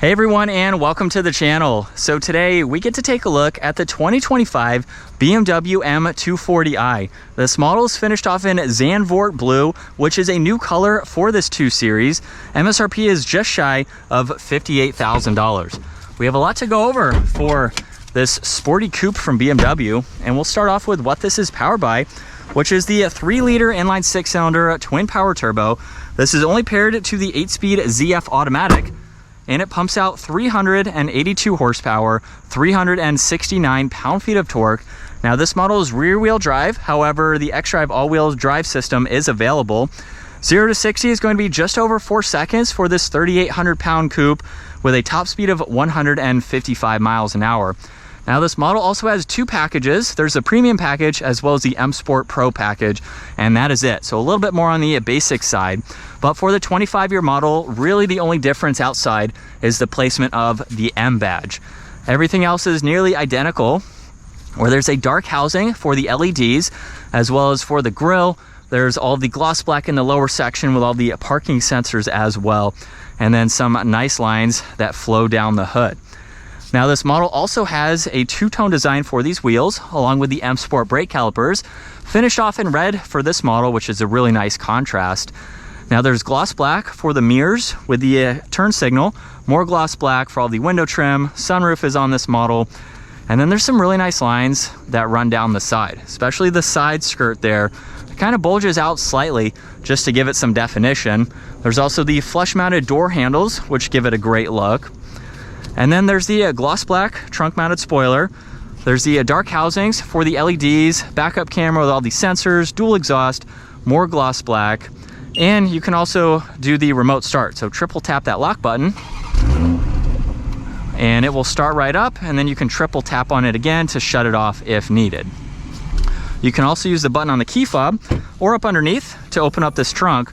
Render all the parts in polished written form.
Hey everyone, and welcome to the channel. So today we get to take a look at the 2025 BMW M240i. This model is finished off in Zandvoort Blue, which is a new color for this 2 Series. MSRP is just shy of $58,000. We have a lot to go over for this sporty coupe from BMW, and we'll start off with what this is powered by, which is the 3-liter inline 6-cylinder twin power turbo. This is only paired to the 8-speed ZF automatic, and it pumps out 382 horsepower, 369 pound-feet of torque. Now this model is rear-wheel drive, however the xDrive all-wheel drive system is available. 0 to 60 is going to be just over 4 seconds for this 3,800-pound coupe with a top speed of 155 miles an hour. Now this model also has 2 packages. There's a premium package as well as the M Sport Pro package, and that is it. So a little bit more on the basic side. But for the 25-year model, really the only difference outside is the placement of the M badge. Everything else is nearly identical, where there's a dark housing for the LEDs, as well as for the grille. There's all the gloss black in the lower section with all the parking sensors as well, and then some nice lines that flow down the hood. Now this model also has a 2-tone design for these wheels, along with the M Sport brake calipers, finished off in red for this model, which is a really nice contrast. Now there's gloss black for the mirrors with the turn signal, more gloss black for all the window trim, sunroof is on this model, and then there's some really nice lines that run down the side, especially the side skirt there. It kind of bulges out slightly just to give it some definition. There's also the flush mounted door handles, which give it a great look. And then there's the gloss black trunk mounted spoiler. There's the dark housings for the LEDs, backup camera with all the sensors, dual exhaust, more gloss black. And you can also do the remote start. So triple tap that lock button and it will start right up, and then you can triple tap on it again to shut it off if needed. You can also use the button on the key fob or up underneath to open up this trunk,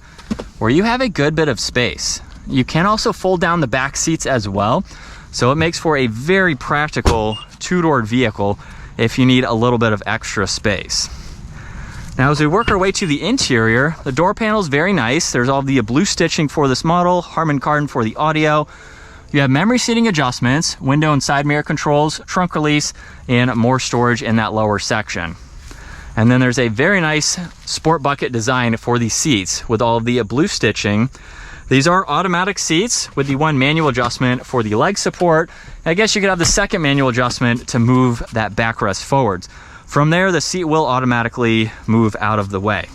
where you have a good bit of space. You can also fold down the back seats as well. So it makes for a very practical 2-doored vehicle if you need a little bit of extra space. Now as we work our way to the interior, the door panel is very nice. There's all the blue stitching for this model, Harman Kardon for the audio. You have memory seating adjustments, window and side mirror controls, trunk release, and more storage in that lower section. And then there's a very nice sport bucket design for the seats with all of the blue stitching. These are automatic seats with the 1 manual adjustment for the leg support. I guess you could have the 2nd manual adjustment to move that backrest forwards. From there, the seat will automatically move out of the way.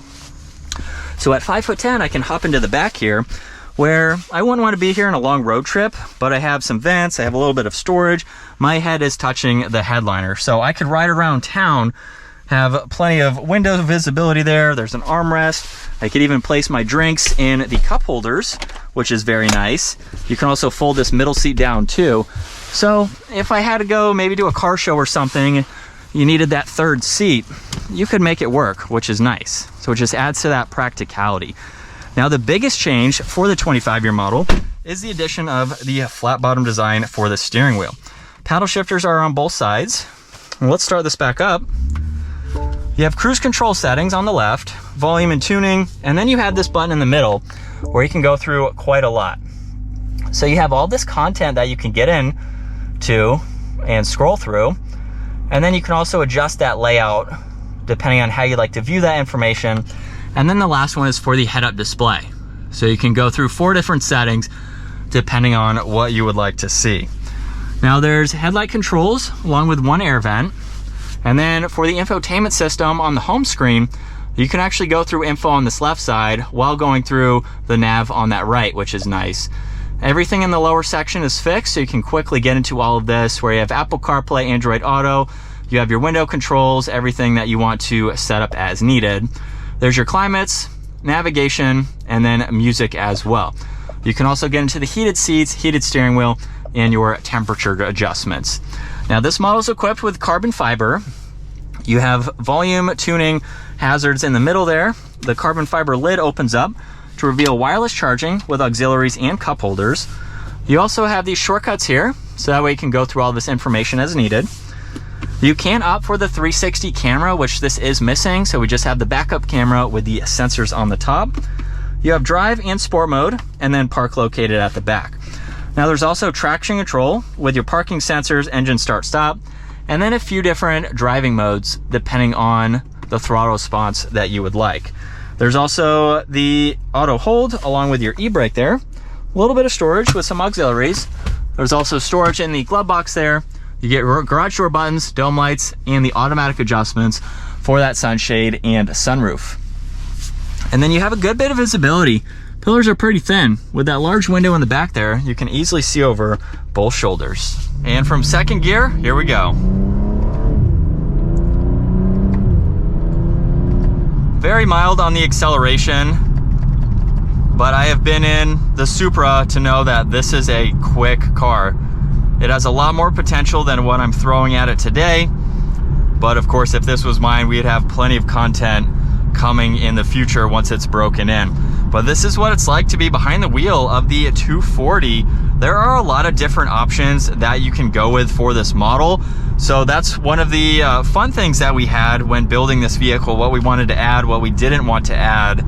So at 5'10", I can hop into the back here, where I wouldn't want to be here on a long road trip, but I have some vents, I have a little bit of storage. My head is touching the headliner, so I could ride around town, have plenty of window visibility there. There's an armrest. I could even place my drinks in the cup holders, which is very nice. You can also fold this middle seat down too. So if I had to go maybe to a car show or something, you needed that 3rd seat, you could make it work, which is nice. So it just adds to that practicality. Now the biggest change for the 25-year model is the addition of the flat bottom design for the steering wheel. Paddle shifters are on both sides. And let's start this back up. You have cruise control settings on the left, volume and tuning, and then you have this button in the middle where you can go through quite a lot. So you have all this content that you can get in to and scroll through, and then you can also adjust that layout depending on how you like to view that information. And then the last one is for the head-up display. So you can go through 4 different settings depending on what you would like to see. Now there's headlight controls along with 1 air vent. And then for the infotainment system on the home screen, you can actually go through info on this left side while going through the nav on that right, which is nice. Everything in the lower section is fixed, so you can quickly get into all of this, where you have Apple CarPlay, Android Auto, you have your window controls, everything that you want to set up as needed. There's your climates, navigation, and then music as well. You can also get into the heated seats, heated steering wheel, and your temperature adjustments. Now this model is equipped with carbon fiber. You have volume tuning hazards in the middle there. The carbon fiber lid opens up to reveal wireless charging with auxiliaries and cup holders. You also have these shortcuts here, so that way you can go through all this information as needed. You can opt for the 360 camera, which this is missing, so we just have the backup camera with the sensors on the top. You have drive and sport mode, and then park located at the back. Now there's also traction control with your parking sensors, engine start stop, and then a few different driving modes depending on the throttle response that you would like. There's also the auto hold along with your e-brake there. A little bit of storage with some auxiliaries. There's also storage in the glove box there. You get garage door buttons, dome lights, and the automatic adjustments for that sunshade and sunroof. And then you have a good bit of visibility. Pillars are pretty thin. With that large window in the back there, you can easily see over both shoulders. And from second gear, here we go. Very mild on the acceleration, but I have been in the Supra to know that this is a quick car. It has a lot more potential than what I'm throwing at it today, but of course if this was mine, we'd have plenty of content coming in the future once it's broken in. But this is what it's like to be behind the wheel of the 240. There are a lot of different options that you can go with for this model. So that's one of the fun things that we had when building this vehicle, what we wanted to add, what we didn't want to add.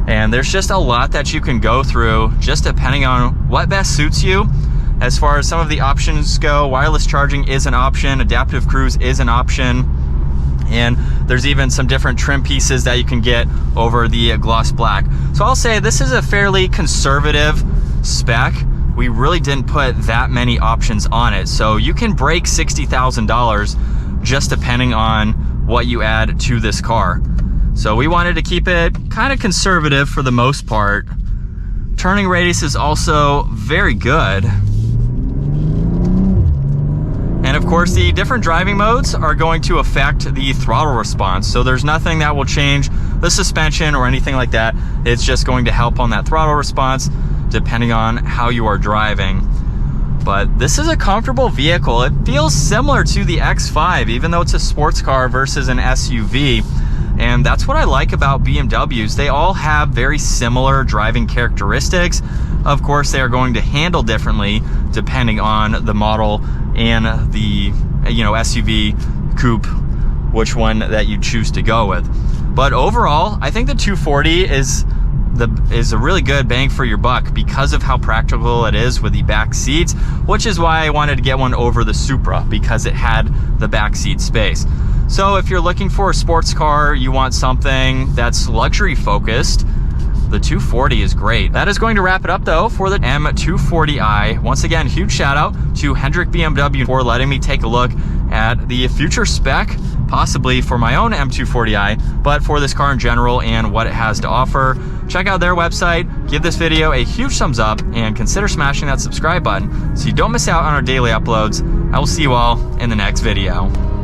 And there's just a lot that you can go through just depending on what best suits you. As far as some of the options go, wireless charging is an option, adaptive cruise is an option, and there's even some different trim pieces that you can get over the gloss black. So I'll say this is a fairly conservative spec. We really didn't put that many options on it. So you can break $60,000 just depending on what you add to this car. So we wanted to keep it kind of conservative for the most part. Turning radius is also very good. And of course, the different driving modes are going to affect the throttle response. So there's nothing that will change the suspension or anything like that. It's just going to help on that throttle response depending on how you are driving. But this is a comfortable vehicle. It feels similar to the X5, even though it's a sports car versus an SUV. And that's what I like about BMWs. They all have very similar driving characteristics. Of course, they are going to handle differently depending on the model and the SUV, coupe, which one that you choose to go with. But overall, I think the 240 is a really good bang for your buck because of how practical it is with the back seats, which is why I wanted to get one over the Supra, because it had the back seat space. So if you're looking for a sports car, you want something that's luxury focused, the 240 is great. That is going to wrap it up though for the M240i. Once again, huge shout out to Hendrick BMW for letting me take a look at the future spec, possibly for my own M240i, but for this car in general and what it has to offer. Check out their website, give this video a huge thumbs up, and consider smashing that subscribe button so you don't miss out on our daily uploads. I will see you all in the next video.